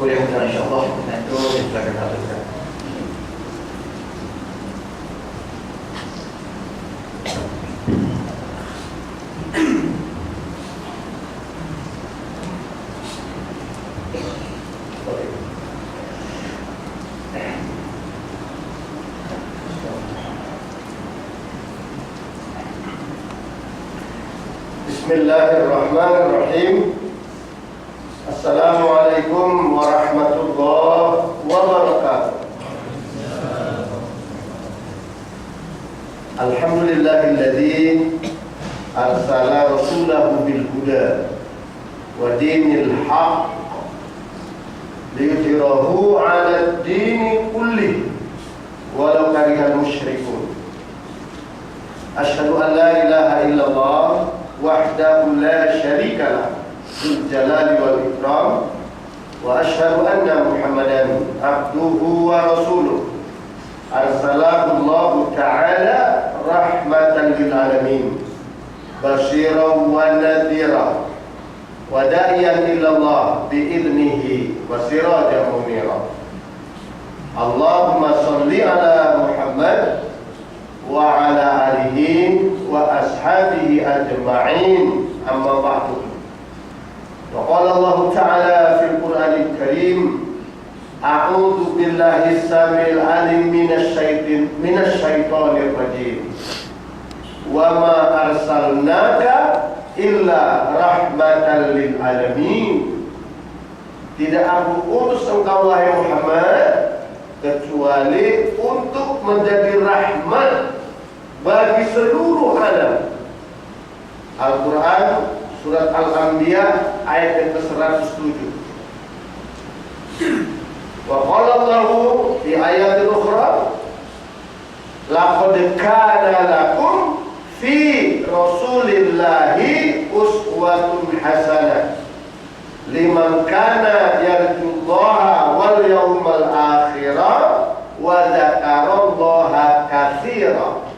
kuliah kita insyaallah itu silakan hadirkan. Bismillahirrahmanirrahim. Assalamualaikum warahmatullahi wabarakatuh. Alhamdulillahilladzi arsala rasulahu bil huda wa dinil haqq liyudhhirahu 'ala ad-dini kullihi walau karihal musyrikun. Asyhadu an la ilaha illallah wahdahu la syarika lah dzul jalali wal ikram wa asyhadu anna Muhammadan abduhu wa rasuluh arsalahu Allah ta'ala rahmatan lil alamin basyiran wa nadhira wa da'iyan ila Allah bi idnihi wa sirajan munira. Allahumma shalli ala Muhammad wa ala alihi wa ashabihi ajma'in, amma ba'du. Wa qala Allah ta'ala fil Qur'anil Karim, a'udzu billahi samil alim minasy syaithanir rajim. Wa ma arsalnaka illa rahmatan lil alamin. Tidak aku utus engkau wahai Muhammad kecuali untuk menjadi rahmat bagi seluruh alam. Al-Quran surat Al-Anbiya ayat yang ke-107. Wa qala Allahu fi ayatin ukhra, laqad kana lakum fi rasulillahi uswatun hasanah liman kana yarjullaha wal yawmal akhirah wa dzakarallaha katsiran.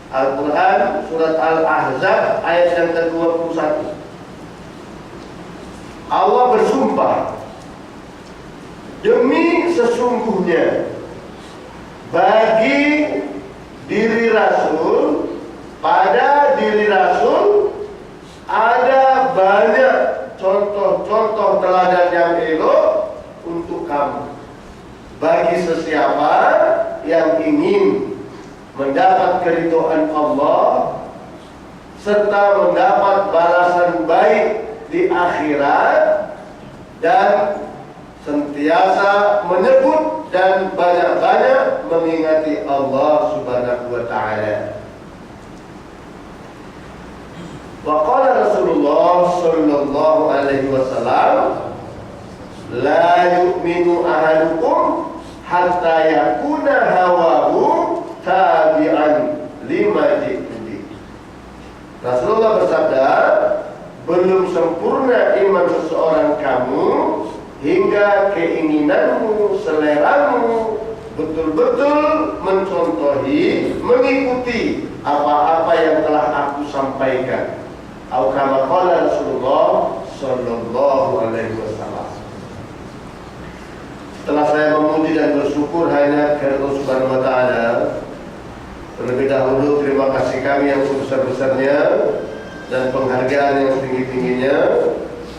Al-Quran surat Al-Ahzab ayat yang ke-21. Allah bersumpah, demi sesungguhnya bagi diri Rasul, pada diri Rasul ada banyak contoh-contoh teladan yang elok untuk kamu, bagi sesiapa yang ingin mendapat keridhaan Allah serta mendapat balasan baik di akhirat dan senantiasa menyebut dan banyak-banyak mengingati Allah Subhanahu wa taala. Wa qala Rasulullah sallallahu alaihi wasallam, la yu'minu ahadukum hatta yakuna hawahu tabi'an lima ji'ti. Rasulullah bersabda, belum sempurna iman seseorang kamu hingga keinginanmu, seleramu betul-betul mencontohi, mengikuti apa-apa yang telah aku sampaikan. Atau kama qala Rasulullah sallallahu alaihi wasallam. Setelah saya memuji dan bersyukur hanya kepada Allah Subhanahu wa taala, terlebih dahulu terima kasih kami yang sebesar-besarnya dan penghargaan yang setinggi-tingginya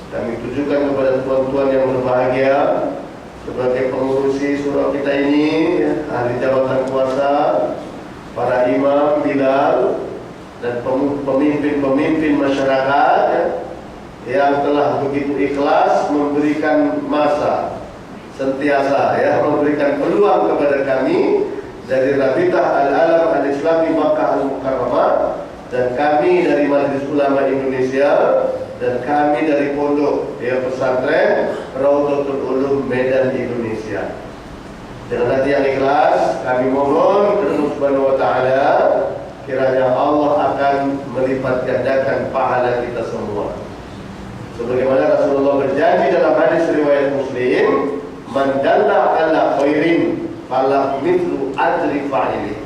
kami tujukan kepada tuan-tuan yang berbahagia sebagai pengurusi surau kita ini, ahli jabatan kuasa, para imam, bilal, dan pemimpin-pemimpin masyarakat yang telah begitu ikhlas memberikan masa, sentiasa memberikan peluang kepada kami dari Rabitah Al-Alam Al-Islami Makkah Al-Mukarramah, dan kami dari Majelis Ulama Indonesia, dan kami dari Pondok Pesantren Raudhatul Ulum Medan Indonesia. Dengan hati yang ikhlas kami mohon kepada Allah Subhanahu wa taala kiranya Allah akan melipat gandakan pahala kita semua. Sebagaimana Rasulullah berjanji dalam hadis riwayat Muslim, man dalla ala khairin fala mithlu ajri fa'ili.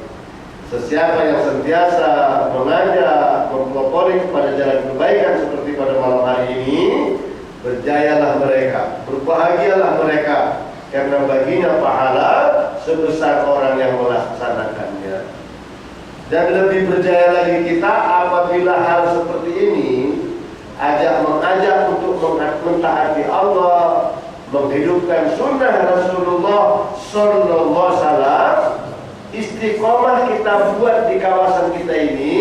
Sesiapa yang sentiasa mengajak, mempelopori kepada jalan kebaikan seperti pada malam hari ini, berjayalah mereka, Berbahagialah mereka, karena baginya pahala sebesar orang yang melaksanakannya. Dan lebih berjaya lagi kita apabila hal seperti ini mengajak untuk mentaati Allah, menghidupkan sunnah Rasulullah Sallallahu Alaihi Wasallam, istiqomah kita buat di kawasan kita ini,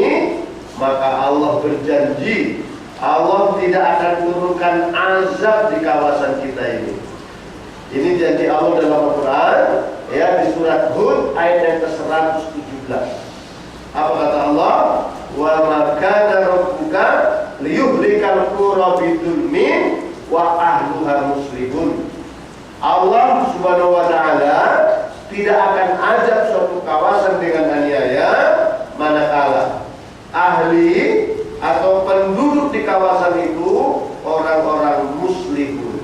maka Allah berjanji Allah tidak akan turunkan azab di kawasan kita ini. Ini janji Allah dalam Al-Quran, ya, di surat Hud ayat yang ke-117. Apa kata Allah? Wa ma kana rabbuka liyuhlikal qura bidzulmin wa ahluha muslihun. Allah Subhanahu wa taala tidak akan azab suatu kawasan dengan aniaya manakala ahli atau penduduk di kawasan itu orang-orang muslihun.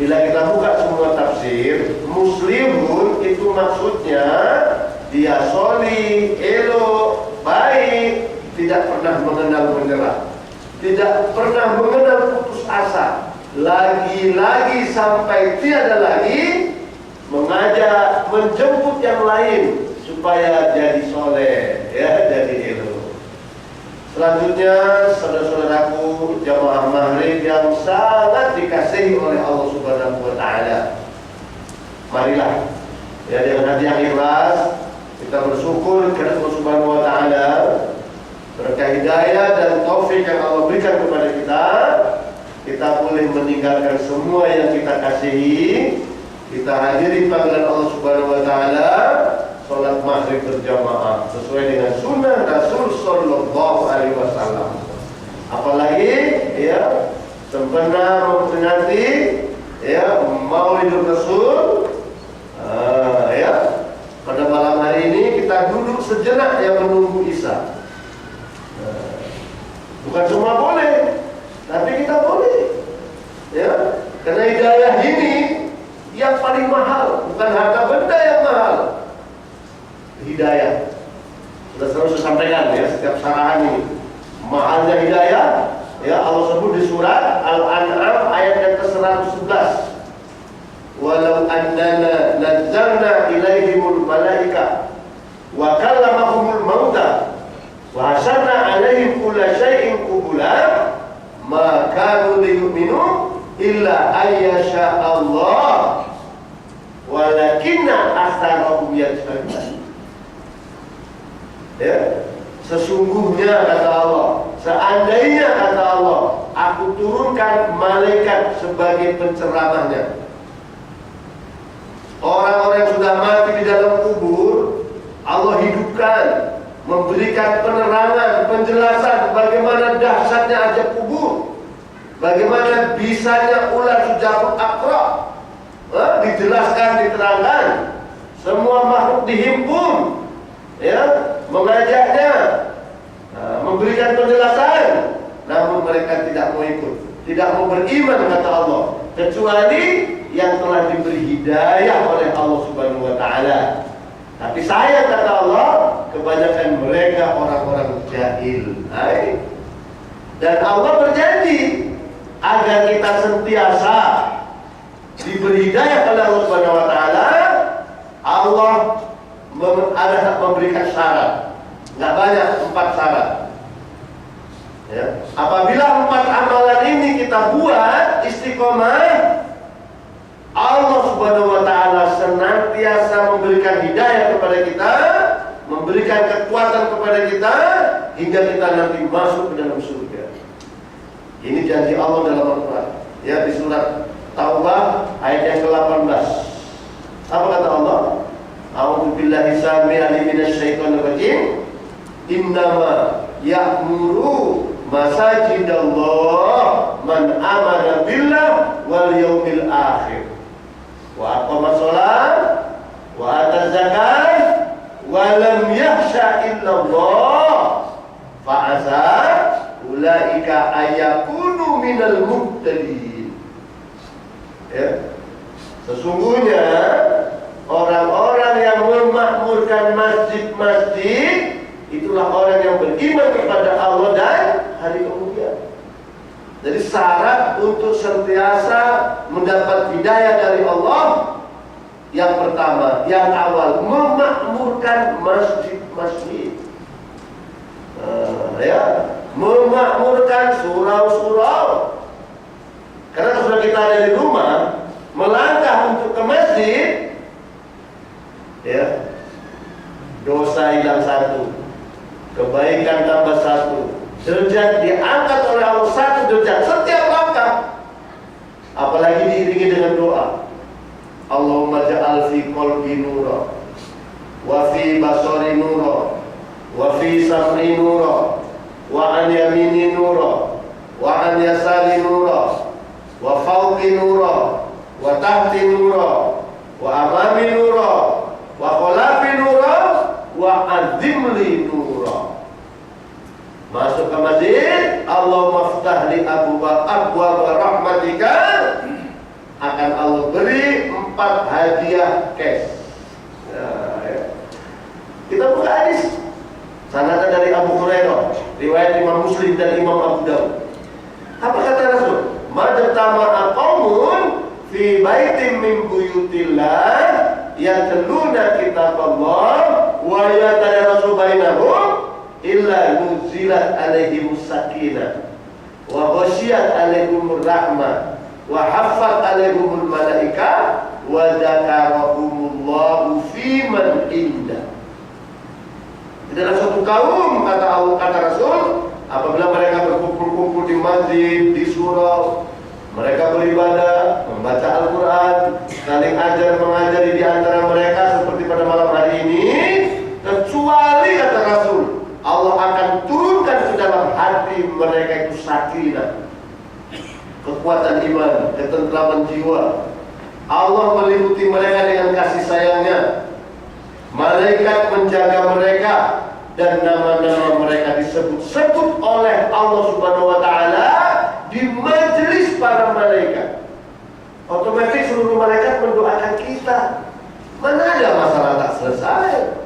Bila kita buka semua tafsir, muslihun itu maksudnya dia solih, elok, baik, tidak pernah mengenal menyerah, tidak pernah mengenal putus asa, lagi-lagi sampai tiada lagi mengajak, menjemput yang lain supaya jadi soleh, ya, jadi elok. Selanjutnya, saudara-saudaraku jamaah maghrib yang sangat dikasihi oleh Allah Subhanahu wa taala. Marilah, ya, dengan hati yang ikhlas kita bersyukur kepada Allah Subhanahu wa taala berkah hidayah dan taufik yang Allah berikan kepada kita. Kita boleh meninggalkan semua yang kita kasihi. Kita hadiri panggilan Allah Subhanahu wa taala, salat maghrib berjamaah sesuai dengan sunnah Rasul Sallallahu Alaihi Wasallam. Apalagi, ya, sempena memperingati, ya, Maulid Rasul, ya, pada malam hari ini kita duduk sejenak yang menunggu Isya. Bukan semua boleh, tapi kita boleh, ya, karena hidayah ini yang paling mahal, bukan harta benda yang mahal. Hidayah sudah selalu saya sampaikan, ya, setiap sarahan ini mahalnya hidayah, ya. Allah sebut di surat Al-An'am ayat yang ke-111, walau annana nazzalna ilaihimul malaika wa kallamahumul mauta wa hasyarna alaihim kulla syai'in qubula ma kanu liyu'minu illa ayyasha Allah walakinna aktsarahum yajhalun. Ya, sesungguhnya kata Allah, seandainya kata Allah, aku turunkan malaikat sebagai penceramahnya. Orang-orang yang sudah mati di dalam kubur, Allah hidupkan, memberikan penerangan, penjelasan bagaimana dahsyatnya azab kubur, bagaimana bisanya ular sujarul akra, dijelaskan, diterangkan, semua makhluk dihimpun, ya, mengajaknya, memberikan penjelasan, namun mereka tidak mau ikut, tidak mau beriman kata Allah, kecuali yang telah diberi hidayah oleh Allah Subhanahu wa taala. Tapi sayang kata Allah, kebanyakan mereka orang-orang jahil. Dan Allah berjanji agar kita sentiasa diberi hidayah oleh Allah Subhanahu wa taala. Allah ada memberikan syarat, nggak banyak, 4 syarat. Ya. Apabila 4 amalan ini kita buat istiqomah, Allah Subhanahu wa taala senantiasa memberikan hidayah kepada kita, memberikan kekuatan kepada kita hingga kita nanti masuk ke dalam surga. Ini janji Allah dalam Al-Quran, ya, di surat Taubah ayat yang ke-18. Apa kata Allah? A'udzu billahi samii'al minasyaitonir rajim. Innama ya'muru masajidallah man amana billah wal yaumil akhir wa aqama shalah wa ata zakat wa lam yakhsha illallah fa asa ulaika ayakunu minal muhtadin. Ya. Sesungguhnya orang-orang yang memakmurkan masjid-masjid itulah orang yang beriman kepada Allah dan hari kemudian. Jadi syarat untuk senantiasa mendapat hidayah dari Allah, yang pertama, yang awal, memakmurkan masjid-masjid. Memakmurkan surau-surau. Karena kalau kita ada di rumah, melangkah untuk ke masjid, ya, dosa hilang satu, kebaikan tambah satu, derajat diangkat oleh Allah satu derajat setiap langkah. Apalagi diiringi dengan doa. Allahumma ja'al fi qalbi nura, wa fi basari nura, wa fi sam'i nura, wa an yamini nura, wa an yasari nura, wa fawqi nura, wa tahti nura, wa amami nura, wa khalafi nura, wa azimli nura. Masuk ke masjid, Allahumma ftah li abwaab rahmatika, akan Allah beri 4 hadiah cash. Kita buka hadis sanadnya dari Abu Hurairah, riwayat Imam Muslim dan Imam Abu Dawud. Apa kata Rasul? Majtama'a qaumun fi baitin min buyutillah yatluna kitaballah wa yatadarasu bainahum illa nuzilat alaihimus sakinah wa ghasyiyat alaihimur rahmah wa haffat alaihimul malaikah wa dzakarahumullahu fi man indah. Dalam suatu kaum, kata Rasul, apabila mereka berkumpul-kumpul di masjid, di surau, mereka beribadah, membaca Al-Quran, saling ajar mengajari di antara mereka seperti pada malam hari ini, kecuali kata Rasul, Allah akan turunkan ke dalam hati mereka itu sakinah, kekuatan iman, ketentraman jiwa. Allah meliputi mereka dengan kasih sayangnya. Malaikat menjaga mereka dan nama-nama mereka disebut-sebut oleh Allah Subhanahu wa taala di majelis para malaikat. Otomatis seluruh malaikat mendoakan kita. Mana ada masalah tak selesai.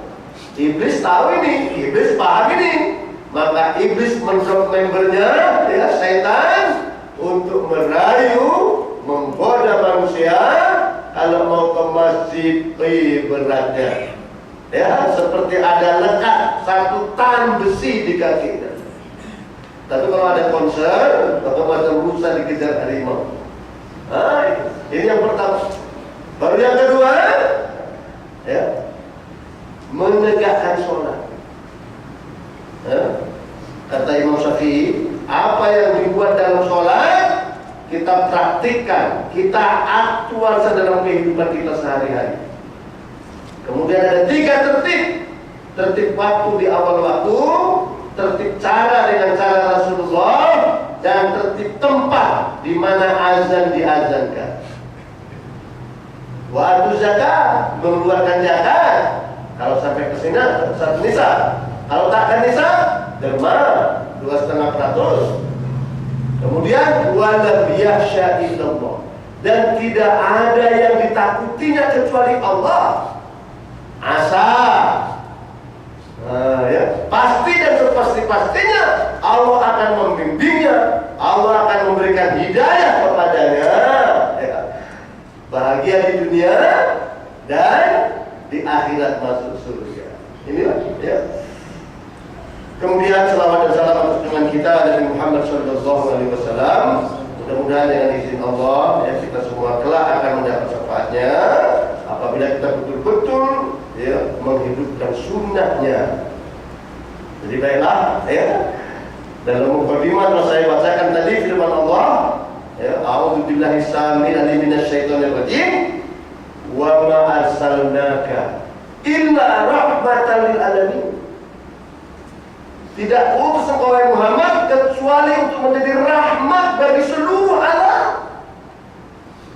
Iblis tahu ini, iblis paham ini. Maka iblis mendrop membernya, ya, setan, untuk merayu, menggoda manusia kalau mau ke masjid beratnya. Ya, seperti ada lekat satu tan besi di kakinya. Tapi kalau ada konser, maka macam rusa dikejar harimau. Ini yang pertama. Baru yang kedua, ya, menegakkan sholat. Kata Imam Syafi'i, apa yang dibuat dalam sholat kita praktikkan, kita aktualisasi dalam kehidupan kita sehari-hari. Kemudian ada 3 tertib. Tertib waktu di awal waktu, tertib cara dengan cara Rasulullah, dan tertib tempat di mana azan diazankan. Waktu zakat, mengeluarkan zakat. Kalau sampai ke sini, satu nisab. Kalau tak ke nisab, derma 2,5%. Kemudian walam yakhsha illallah, dan tidak ada yang ditakutinya kecuali Allah. Asa, ya, pasti dan sepasti-pastinya Allah akan membimbingnya, Allah akan memberikan hidayah kepadanya, ya. Bahagia di dunia dan di akhirat masuk surga. Inilah, ya. Kemudian selawat dan salam atas junjungan kita Nabi Muhammad SAW. Mudah-mudahan dengan izin Allah, ya, kita semua kelak akan mendapat syafaatnya apabila kita betul-betul, ya, menghidupkan sunnahnya. Jadi baiklah, ya, dalam mukadimah telah saya bacakan tadi firman Allah, ya, a'udzubillahi samil alim minasyaitonir rajim, wa ma arsalnaka illa rahmatan lil alamin. Tidak utus engkau Muhammad kecuali untuk menjadi rahmat bagi seluruh alam.